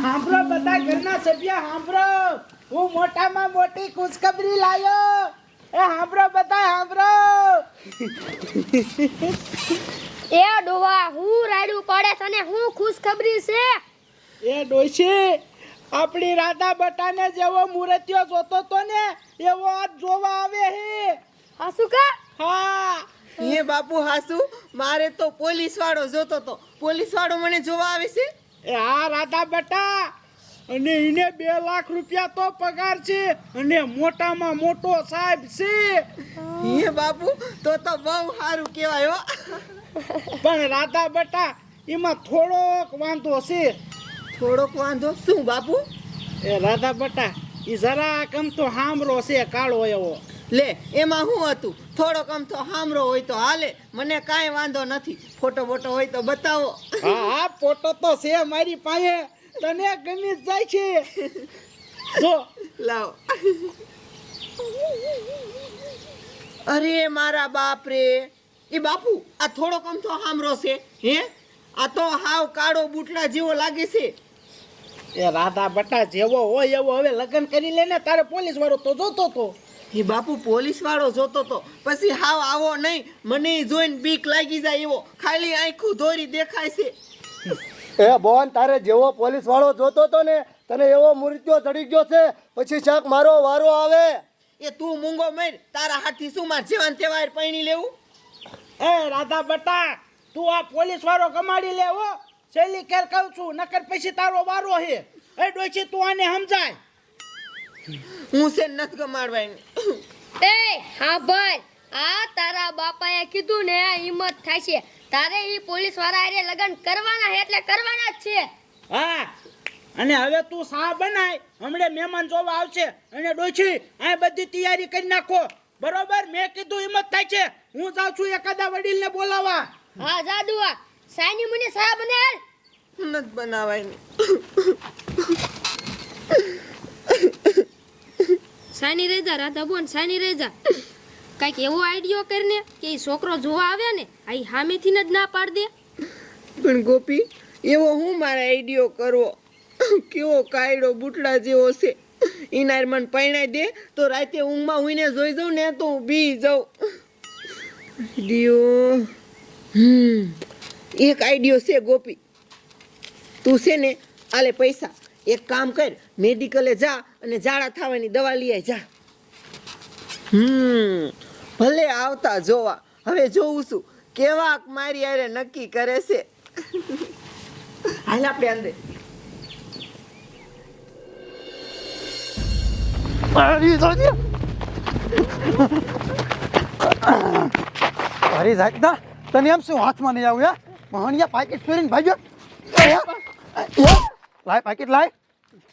હાંભળો બધા ઘરના સભ્ય હાંભળો, હું મોટામાં મોટી ખુશખબરી લાયો. એ હાંભળો બધા હાંભળો. એ ડોવા હું રાડું પડે તને હું ખુશખબરી છે? એ ડોશી, આપણી રાધા બટાને જેવો મૂર્તિઓ જોતો તો ને એવો આજ જોવા આવે હે. હાસુ કા? હા. હે બાપુ હાસુ, મારે તો પોલીસ વાળો જોતો તો. પોલીસ વાળો મને જોવા આવે છે. એ હા રાધા બટા, અને એને 2 લાખ રૂપિયા તો પગાર છે અને મોટામાં મોટો સાહેબ છે. હે બાપુ, તો બહુ સારું કહેવાય હો. પણ રાધા બટા, એમાં થોડોક વાંધો છે. થોડોક વાંધો શું બાપુ? એ રાધા બટા, એ જરાક આમ તો હામરો છે, કાળો એવો. લે, એમાં શું હતું? થોડોક આમ તો હામરો હોય તો હાલે, મને કાંઈ વાંધો નથી. ફોટો બોટો હોય તો બતાવો. હા હા, ફોટો તો છે મારી પાસે, તને ગમી જ જાય છે. જો લાવો. અરે મારા બાપ રે, એ બાપુ આ થોડોક આમ તો હામરો છે. હે, આ તો હાવ કાળો બુટલા જેવો લાગે છે. એ રાધા બટા જેવો હોય એવો હવે લગ્ન કરી લે ને, તારે પોલીસ વાળો તો જોતો તો. એ બાપુ પોલીસ વાળો જોતો તો પછી હાવ આવો નહીં, મને જોઈને બીક લાગી જાય એવો, ખાલી આંખું દોરી દેખાય છે. એ બોન, તારે જેવો પોલીસ વાળો જોતો તો ને તને એવો મૂર્તિઓ ચડી ગયો છે, પછી શાક મારો વારો આવે. એ તું મૂંગો મર, તારા હાથી શું માર જેવાન તેવા પૈણી લેવું? એ રાધા બટા, તું આ પોલીસ વાળો કમાડી લે હો. શૈલી કેર કહું છું, નકર પછી તારો વારો હે. એ ડોશી, તું આને સમજાય. હું છે નથી ગમાડવાની. એ હા ભાઈ, આ તારા બાપાએ કીધું ને હિંમત થાય છે તારે ઈ પોલીસ વાળા હારે લગન કરવાના છે એટલે કરવાના જ છે. હા, અને હવે તું સા બનાય, હમણે મહેમાન જોવા આવશે. અને ડોશી, આ બધી તૈયારી કરી નાખો, બરોબર? મેં કીધું હિંમત થાય છે, હું જાઉં છું એકાદા વડીલને બોલાવા. હા જાદુઆ, સાની મને સા બનાલ. નથી બનાવવાની. સાની રહી જા રાધા બોન, સાની રહી જા. કઈક એવો આઈડિયો કરીને કે ઈ છોકરો જોવા આવે ને આ હામેથી જ ના પાડ દે. પણ ગોપી, એવો હું મારા આઈડિયો કરવો? કેવો કાયડો બુટલા જેવો છે. ઇનાર મને પૈણાઈ દે તો રાતે ઊંઘમાં હુઈને જોઈ જાઉં ને તો હું બી જાઉં. આઈડિયો, એક આઈડિયો છે ગોપી. તું છે ને આલે પૈસા, એક કામ કર, મેડિકલે જા અને ઝાડા થવાની દવા લઈ આય જા. ભલે આવતા જોવા. હવે જોઉં છું કેવા મારી યારે નક્કી કરે છે. હાલ આપણે અંદર. અરે જાત ના, તને એમ શું હાથમાં નહીં આવ્યું? મહણિયા પાકીટ છોરીને ભાગ્યો. લાય પાકીટ, લાય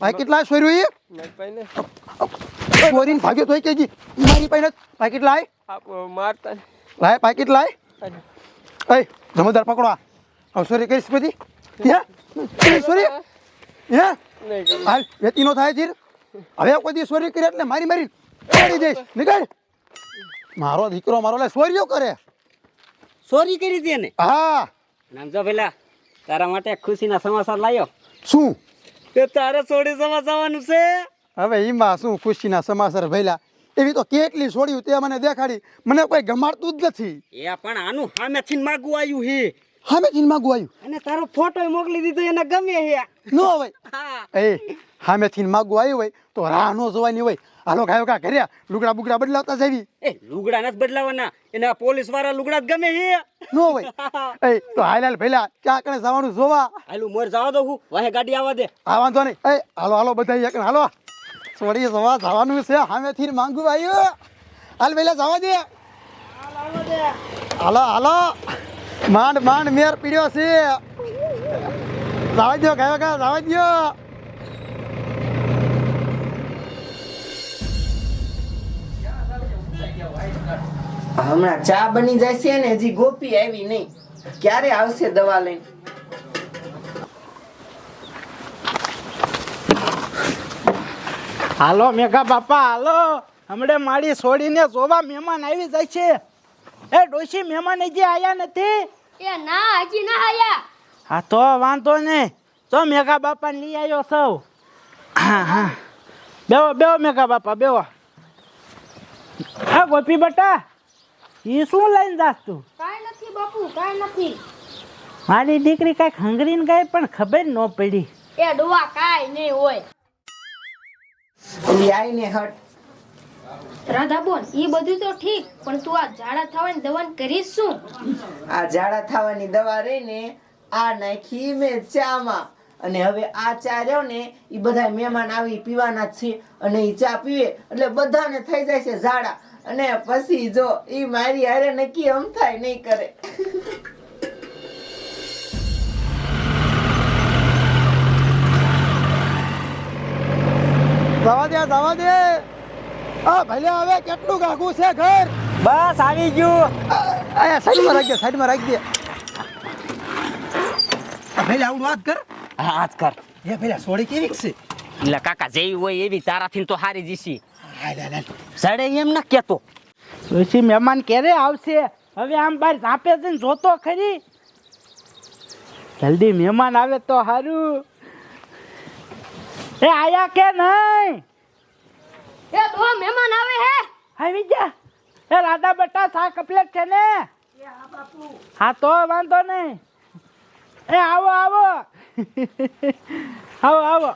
પાકીટ, લાય છોર્યું છોરીને ભાગ્યો તો કેજી મારી પાસે પાકીટ લાય. મારતા લાય પાકીટ, લાય. એ જમદાર પકડો. સોરી કરીશ બધી. સોરી હે હાલ વેતી નો થાય છે. હવે કોઈ દી સોરી કરી એટલે મારી મારી કાઢી દઈશ. નીકળ. મારો દીકરો મારો લે સોરીઓ કરે. ચોરી કરી દે ને? હા. નામ જો પેલા તારા માટે ખુશીના સમાચાર લાયો. શું? તે તારે છોડી જવાનું છે. હવે એમાં શું ખુશીના સમાચાર ભઈલા? એવી તો કેટલી છોડ્યું તે મને દેખાડી, મને કોઈ ગમાડતું જ નથી. એ પણ આનું સામેથી માગવું આવ્યું હે. સામેથી માગું આવ્યું અને તારો ફોટો મોકલી દીધો, એને ગમે હે. ન હોય. એ સામેથી માગું આવ્યું હોય તો રાહ ન જોવાની હોય. હાલો ગાયો કા ઘરે લુગડા બુગડા બદલાવતા જવી. એ લુગડા નથી બદલાવાના, એને પોલીસ વાળા લુગડા જ ગમે હે. ન હોય. એ તો હાલ ભઈલા ક્યાં કણે જવાનું જોવા? હાલું મોર જવા દો, હું વાહે ગાડી આવવા દે. આ વાંધો નહીં. એ હાલો હાલો બધા એક હાલો છોડી જવા જવાનું છે. સામેથી માંગું આવ્યું. હાલ ભઈલા જવા દે. હાલો હાલો, માંડ માંડ મેર પીડ્યો છે. જવા દો ગાયો કા, જવા દો. હમણાં ચા બની જાય છે ને હજી ગોપી આવી નહીં. ક્યારે આવશે દવા લઈને? હાલો મેઘા બાપા હાલો, હમણે મારી છોડીને જોવા મહેમાન આવી જાય છે. એ ડોશી મહેમાન હજી આયા નથી? એ ના હજી ના આયા. હા તો વાંધો નહીં, તો મેઘા બાપાને લઈ આવ્યો સૌ. હા હા, બેવો બેવો મેઘા બાપા બેવો. હા ગોપી બટા, એ શું લઈને જાસ તું? કાંઈ નથી બાપુ, કાંઈ નથી. મારી દીકરી કાંઈક હંગરીને ગઈ પણ ખબર ન પડી. એ ડોવા કાંઈ નહીં હોય. ઓલી આઈને હટ. રાધા બોન, ઈ બધું તો ઠીક, પણ તું આ ઝાડા થવાની દવા કરીશ શું? આ ઝાડા થવાની દવા રહીને આ નાખી મેં ચામાં, અને હવે આ ચા રહ્યો ને એ બધા મહેમાન આવી પીવાના જ છે, અને એ ચા પીવે એટલે બધાને થઈ જાય છે ઝાડા, અને પછી જો એ મારી હારે નક્કી એમ થાય નહીં કરે. જવા દે. આ ભલે હવે કેટલું ગાગું છે ઘર. બસ આવી ગયું. આયા સાઈડમાં રાખજે, સાઈડમાં રાખજે. ભલે આવડું વાત કર. હા આજ કર. એ ભલે સોડી કેવી છે? એટલે કાકા જેવી હોય એવી તારાથી તો હારી જીસી. હાલ હાલ હાલ. સડે એમ ન કેતો. ડોશી મહેમાન ક્યારે આવશે? હવે આમ બહાર ઝાપે છે ને જોતો ખરી. જલ્દી મહેમાન આવે તો સારું. એ આયા કે નહીં? એ ડોવા મહેમાન આવે હે. આવી જા. એ રાધા બેટા સા કપલેટ છે ને? હા તો વાંધો નહીં. એ આવો આવો. આવો આવો.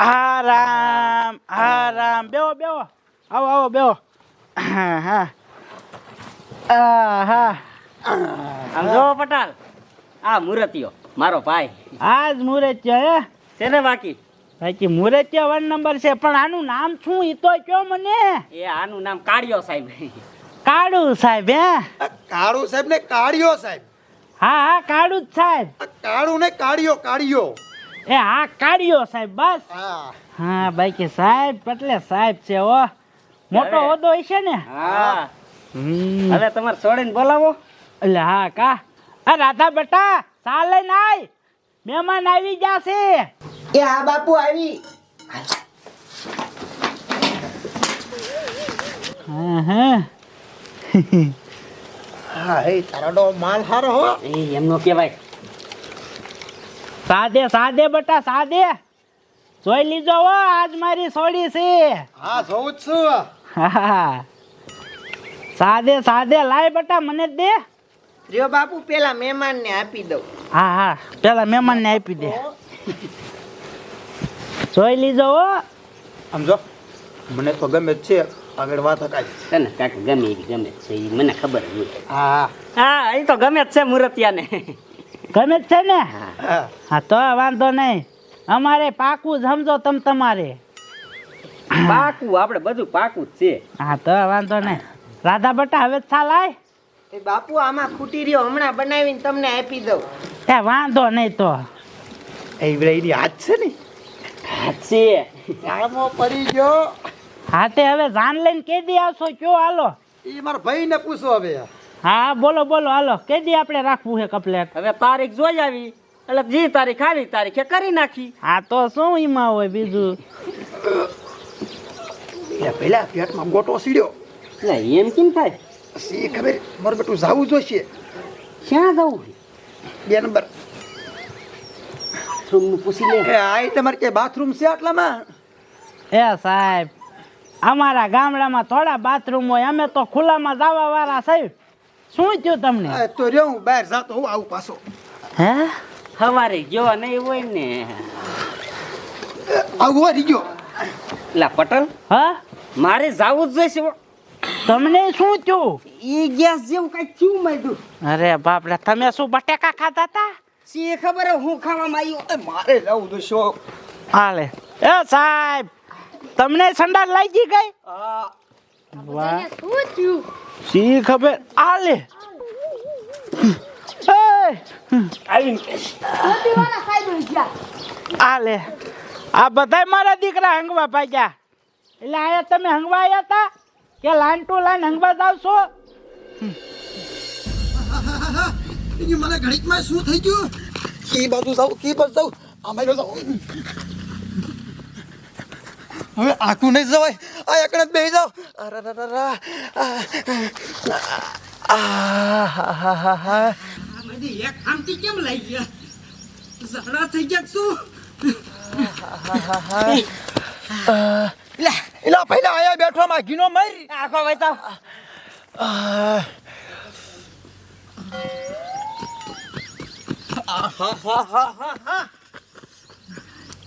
આરામ આરામ, બેહો બેહો. આવો આવો બેહો. હા હા. હા. આમ જો પટાલ, આ મુરતિયો મારો ભાઈ. આજ મુરત્ય હે? છે ને બાકી? બાકી મુરત્ય 1 નંબર છે, પણ આનું નામ શું ઈ તો કયો મને. એ આનું નામ કાળિયો સાહેબ. કાળુ સાહેબ હે? કાળુ સાહેબ ને કાળિયો સાહેબ. હા હા કાળુ જ સાહેબ. કાળુ ને કાળિયો, કાળિયો. એ હા કાળિયો સાહેબ બસ. હા. હા બાકી સાહેબ એટલે સાહેબ છે હો. મોટો હવે. હોદ્દો હશે ને? હા. હમ. હવે તમારે છોડીને બોલાવો. એટલે હા કા. આ રાધા બેટા ચા લઈને આય, મહેમાન આવી જશે. એ આ બાપુ આવી. હા હા. હા એ તારાડો માલ હારો હો. એ એમનો કહેવાય. સાદે બેટા સાદે. જોઈ લીજો હો આજ મારી સોડી છે. હા જોઉં જ છું. હા સાદે લાય બેટા મને જ દે. રહ્યો બાપુ પેલા મહેમાનને આપી દઉં. હા હા પેલા મહેમાનને આપી દે. જોઈ લીજો હો. આમ જો મને તો ગમે જ છે, આગળ વાત હકાય. તને કાકા ગમે એવી ગમે જ છે, ઈ મને ખબર જ હોય. હા હા એ તો ગમે જ છે મુરતિયાને. ગમે જ છે ને? હા. હા તો વાંધો નહીં, અમારે પાકું જ સમજો તમ તમારે. પાકું આપણે બધું પાકું જ છે. હા તો વાંધો નહીં. રાધા બેટા હવે ચા લાય. એ બાપુ આમાં ખૂટી રહ્યો, હમણાં બનાવીને તમને આપી દઉં. એ વાંધો નહીં તો. એ એની હાથ છે ને, હાચી. આળમો પડી ગયો. હા તે હવે જાન લઈને કેદી આવશો કયો હાલો. એ મારા ભાઈને પૂછો હવે. હા બોલો બોલો હાલો, કેદી આપણે રાખવું છે કપલેટ? હવે તારીખ જોઈ આવી એટલે જે તારીખ આવી તારીખે કરી નાખી. હા તો શું એમાં હોય બીજું. એ પેલા પેટમાં ગોટો સીડ્યો. એટલે એમ કેમ થાય? સી ખબર, મારું બેટું જાવું જોઈશે. ક્યાં જવું? 2 નંબર. બાથરૂમનું પૂછી લે. એ આ તમારે કે બાથરૂમ છે આટલામાં? એ સાહેબ અમારા ગામડામાં થોડા બાથરૂમ હોય, અમે તો ખુલ્લામાં જવા વાળા સાહેબ. શું થયું તમને? આ તો રહ્યો હું બહાર જાતો હું આવું પાછો. હે સવારે ગયો નહીં હોય ને. આવું હરી ગયો. એટલે પટેલ હા મારે જાવું જ જોઈશે. તમને શું થયું? ઈ ગેસ જેવું કઈ થયું માંડ્યું. અરે બાપરે, તમે શું બટેકા ખાતા હતા? સી ખબર હે હું ખાવામાં આવ્યો. મારે જવું જોઈશે. હાલે એ સાહેબ તમને સંડાસ લાગી ગઈ? વાહ તને શું થયું? સી ખબર. હાલે આવીને મોતીવાળા સાહેબ આવી ગયા. હાલે આ બધાય મારા દીકરા હંગવા ભાગ્યા. એટલે આયા તમે હંગવા આવ્યા હતા કે લાઈન ટુ લાઈન હંગવા જાવ છો? મને ઘડીકમાં શું થઈ ગયું? કી બાજુ જાઉં, કી બાજુ જાઉં, આમાં જાઉં. હવે આખું નહીં જવાય, આ એકને બેસી જાવ. આહાહાહા. આ બધી એક આમથી કેમ લઈ ગયા ઝાડા થઈ ગયા શું એલા પહેલા આયા બેઠો માં ઘીનો મારી આખો વૈતા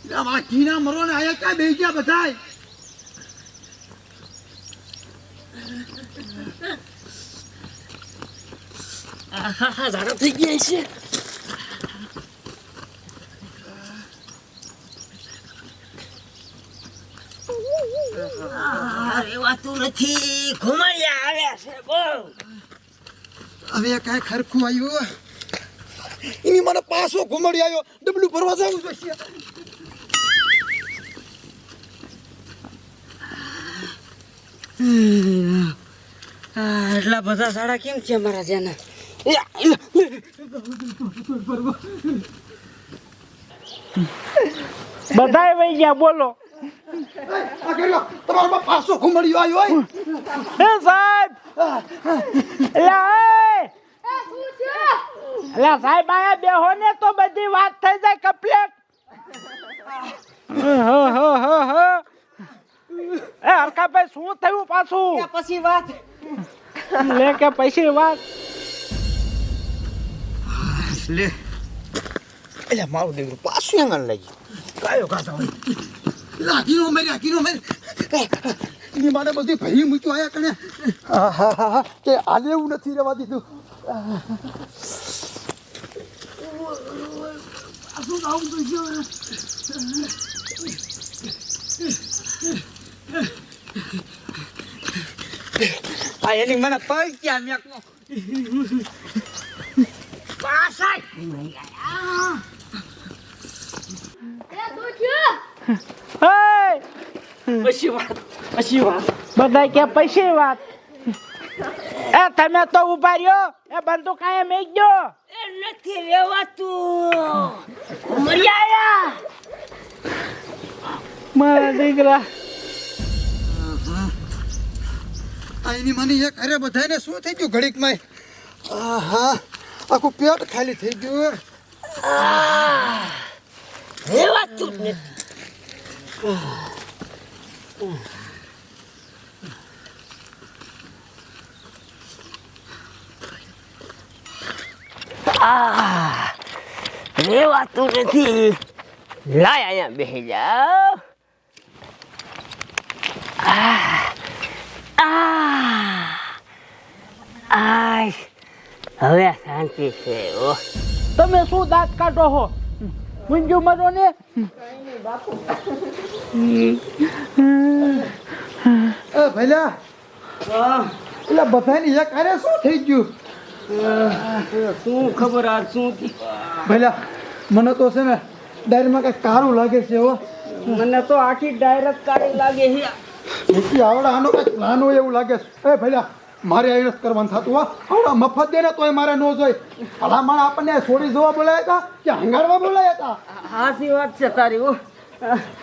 એલા ઘીના મરો ને આયા ક્યાં બેસી ગયા બધાય ઝાડો થઈ ગયા છે રેવાતું નથી ઘુમાડ્યા આવ્યા છે બહુ હવે કાંઈ ખરખું આવ્યું એની મને પાછો ઘુમડી આવ્યો ડબલું ભરવા જવું જોઈશે એટલા બધા ઝાડા કેમ છે મારા જેના બધાય વહી ગયા બોલો આ કર્યો તમારો પાછો ઘુમડી આવ્યો હોય એ સાહેબ એલા એલા સાહેબ આયા બેહો ને તો બધી વાત થઈ જાય કમ્પ્લીટ એ હરકાભાઈ શું થયું પાછું પછી વાત લે કે પછી વાત લે એટલે મારું દીકરું પાછું એંગલ લાગી કાયો કાઢા હોય લાગીનો મેર એની માટે બધી ભરી મૂક્યું આયા કણે હા કે આલે એવું નથી રહેવા દીધું પાછું આવું તો આ એની મને પગ ક્યાં મેકનો પાછા પછી વાત બધા કે પછી વાત એ તમે તો ઉભા રહ્યો એ બંદૂક આયા મેક દો એ નથી રેવાતું મર્યાયા મારા દીકરા એની મને એક અરે બધાને શું થઈ ગયું ઘડીકમાં આહા આખું પેટ ખાલી થઈ ગયું રેવાતું જ નથી રેવાતું નથી લાય અહીંયા બેસી જાઓ હવે શાંતિ છે ઓ તમે શું દાંત કાઢો છો મુંજુ મરો ને ભલા એટલે બધાની એક અરે શું થઈ ગયું શું ખબર આ શું ભલા મને તો છે ને ડાયરીમાં કઈ કારું લાગે છે હો મને તો આખી ડાયરેક્ટ કાળી લાગે છે એથી આવડા આનો કઈ પ્લાન હોય એવું લાગે છે એ ભલા મારે આઈને જ કરવાનું થતું હો આવડા મફત દે ને તોય મારે ન જોઈ ભલામણ આપણને છોડી જવા બોલાયા હતા કે હંગારવા બોલાયા હતા હાસી વાત છે તારી ઓ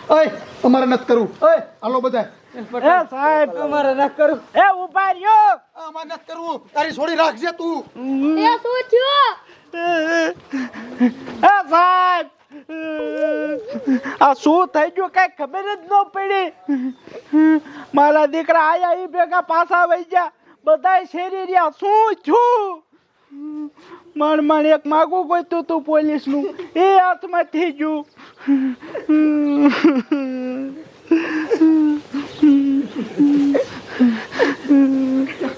ઓય તમારે નથી કરવું ઓય હાલો બધા એ સાહેબ અમારે ના કરું એ ઉભા રહ્યો અમારે નથી કરવું તારી છોડી રાખજે તું એ શું થયું એ સાહેબ આ શું થઈ ગયું કઈ ખબર જ ન પડી મારા દીકરા આયા ઈ ભેગા પાછા વઈ ગયા બધા શેરી રહ્યા શું છું માણ એક માગું ગોતું તું પોલીસ નું એ હાથમાં થઈ ગયું